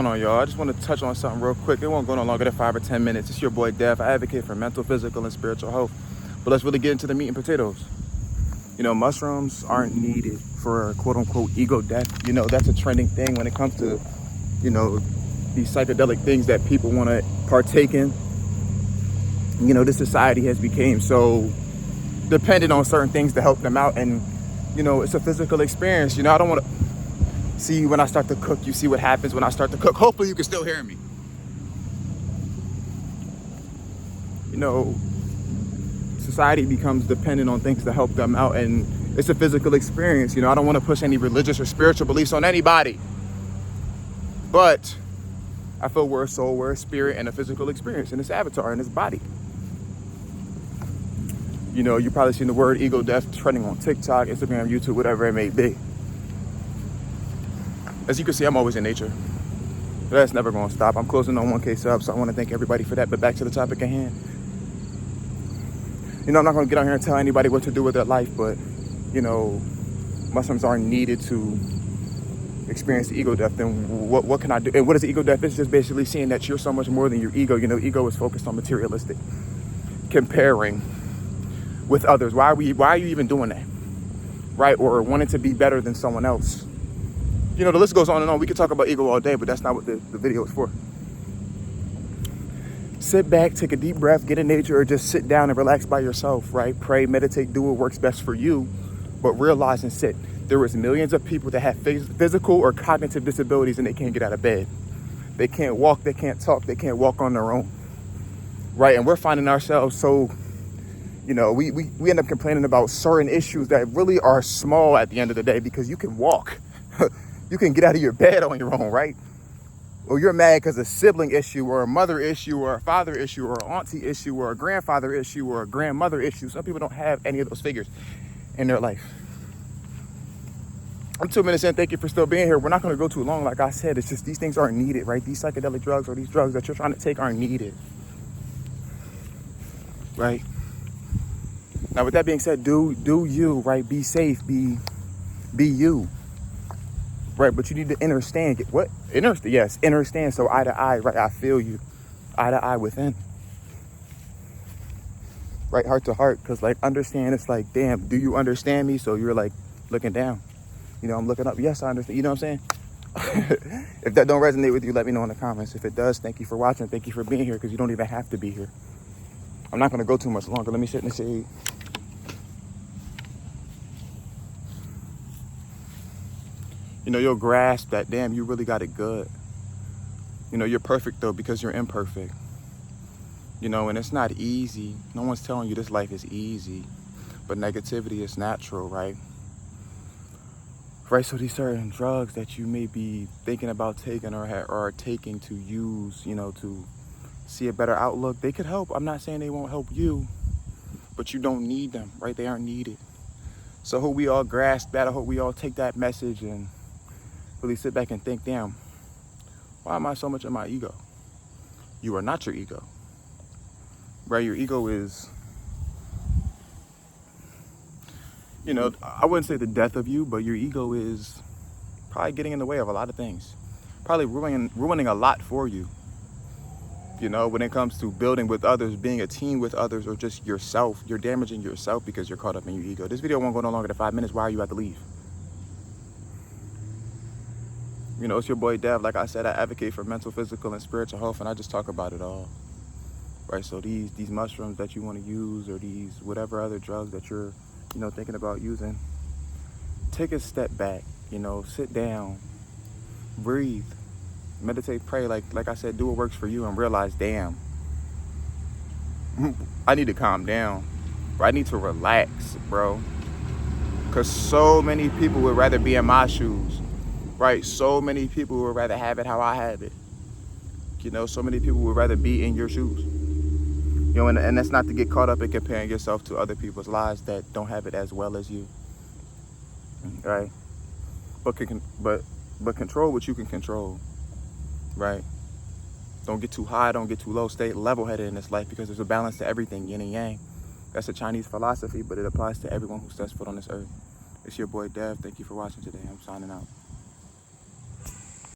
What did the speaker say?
Hold on, y'all. I just want to touch on something real quick. It won't go no longer than 5 or 10 minutes. It's your boy Dev. I advocate for mental, physical, and spiritual health. But let's really get into the meat and potatoes. You know, mushrooms aren't needed for quote unquote ego death. You know, that's a trending thing when it comes to, you know, these psychedelic things that people want to partake in. You know, this society has become so dependent on certain things to help them out. And, you know, it's a physical experience. You know, I don't want to see when I start to cook. You see what happens when I start to cook. Hopefully you can still hear me. You know, society becomes dependent on things to help them out, and it's a physical experience. You know, I don't want to push any religious or spiritual beliefs on anybody, but I feel we're a soul, we're a spirit, and a physical experience in this avatar, in this body. You know, you've probably seen the word ego death trending on TikTok, Instagram, YouTube, whatever it may be. As you can see, I'm always in nature. That's never going to stop. I'm closing on 1K subs, so I want to thank everybody for that. But back to the topic at hand. You know, I'm not going to get on here and tell anybody what to do with their life, but, you know, mushrooms aren't needed to experience the ego death. Then what can I do? And what is the ego death? It's just basically seeing that you're so much more than your ego. You know, ego is focused on materialistic, comparing with others. Why are you even doing that? Right? Or wanting to be better than someone else. You know, the list goes on and on. We could talk about ego all day, but that's not what the video is for. Sit back, take a deep breath, get in nature, or just sit down and relax by yourself, right? Pray, meditate, do what works best for you, but realize and sit. There is millions of people that have physical or cognitive disabilities and they can't get out of bed. They can't walk, they can't talk, they can't walk on their own, right? And we're finding ourselves so, you know, we end up complaining about certain issues that really are small at the end of the day because you can walk. You can get out of your bed on your own, right? Or you're mad because a sibling issue or a mother issue or a father issue or an auntie issue or a grandfather issue or a grandmother issue. Some people don't have any of those figures in their life. I'm 2 minutes in. Thank you for still being here. We're not going to go too long. Like I said, it's just these things aren't needed, right? These psychedelic drugs or these drugs that you're trying to take aren't needed, right? Now, with that being said, do you, right? Be safe, be you. Right, but you need to understand. Yes, understand. So eye to eye, right? I feel you, eye to eye within, right? Heart to heart, because like understand. It's like, damn, do you understand me? So you're like looking down. You know, I'm looking up. Yes, I understand. You know what I'm saying? If that don't resonate with you, let me know in the comments. If it does, thank you for watching. Thank you for being here, because you don't even have to be here. I'm not gonna go too much longer. Let me sit in the shade. You know, you'll grasp that, damn, you really got it good. You know, you're perfect, though, because you're imperfect. You know, and it's not easy. No one's telling you this life is easy. But negativity is natural, right? Right, so these certain drugs that you may be thinking about taking or are taking to use, you know, to see a better outlook, they could help. I'm not saying they won't help you, but you don't need them, right? They aren't needed. So I hope we all grasp that. I hope we all take that message and really sit back and think, damn, why am I so much in my ego? You are not your ego, right? Your ego is, you know, I wouldn't say the death of you, but your ego is probably getting in the way of a lot of things. Probably ruining a lot for you. You know, when it comes to building with others, being a team with others, or just yourself, you're damaging yourself because you're caught up in your ego. This video won't go no longer than 5 minutes. Why are you about to leave? You know, it's your boy Dev. Like I said, I advocate for mental, physical, and spiritual health, and I just talk about it all. Right, so these mushrooms that you want to use, or these whatever other drugs that you're, you know, thinking about using, take a step back, you know, sit down, breathe, meditate, pray. Like I said, do what works for you and realize, damn, I need to calm down. Or I need to relax, bro. Because so many people would rather be in my shoes. Right, so many people would rather have it how I have it. You know, so many people would rather be in your shoes. You know, and that's not to get caught up in comparing yourself to other people's lives that don't have it as well as you. Right? But control what you can control. Right? Don't get too high, don't get too low. Stay level-headed in this life, because there's a balance to everything, yin and yang. That's a Chinese philosophy, but it applies to everyone who steps foot on this earth. It's your boy Dev. Thank you for watching today. I'm signing out.